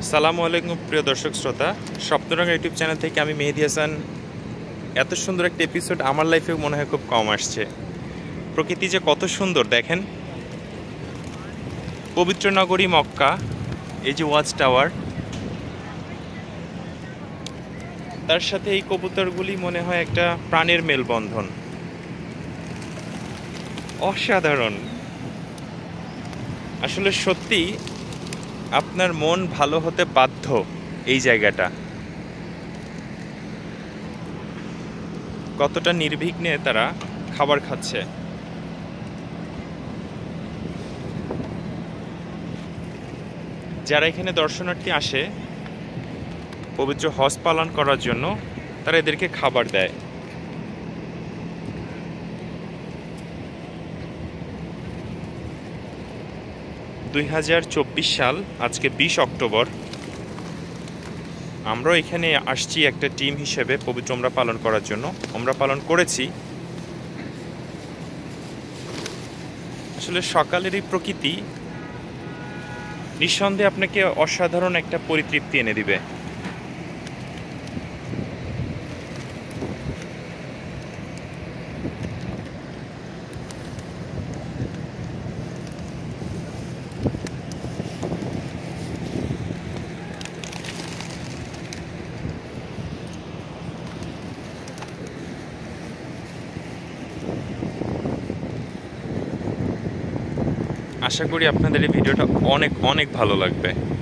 সালামু আলাইকুম প্রিয় দর্শক শ্রোতা, স্বপ্নরঙ্গ ইউটিউব চ্যানেল থেকে আমি মেহেদি হাসান। এত সুন্দর একটা এপিসোড আমার লাইফে মনে হয় খুব কম আসছে। প্রকৃতি যে কত সুন্দর দেখেন, পবিত্র নগরী মক্কা, এই যে ওয়াচ টাওয়ার, তার সাথে এই কবুতরগুলি মনে হয় একটা প্রাণের মেলবন্ধন। অসাধারণ, আসলে সত্যি আপনার মন ভালো হতে বাধ্য। এই জায়গাটা কতটা নির্বিঘ্নে তারা খাবার খাচ্ছে। যারা এখানে দর্শনার্থী আসে পবিত্র হজ পালন করার জন্য, তারা এদেরকে খাবার দেয়। (2024) সাল, আজকে 20 অক্টোবর। আমরাও এখানে আসছি একটা টিম হিসেবে পবিত্র ওমরা পালন করার জন্য। ওমরা পালন করেছি। আসলে সকালের এই প্রকৃতি নিঃসন্দেহে আপনাকে অসাধারণ একটা পরিতৃপ্তি এনে দিবে। আশা করি আপনাদের এই ভিডিওটা অনেক অনেক ভালো লাগবে।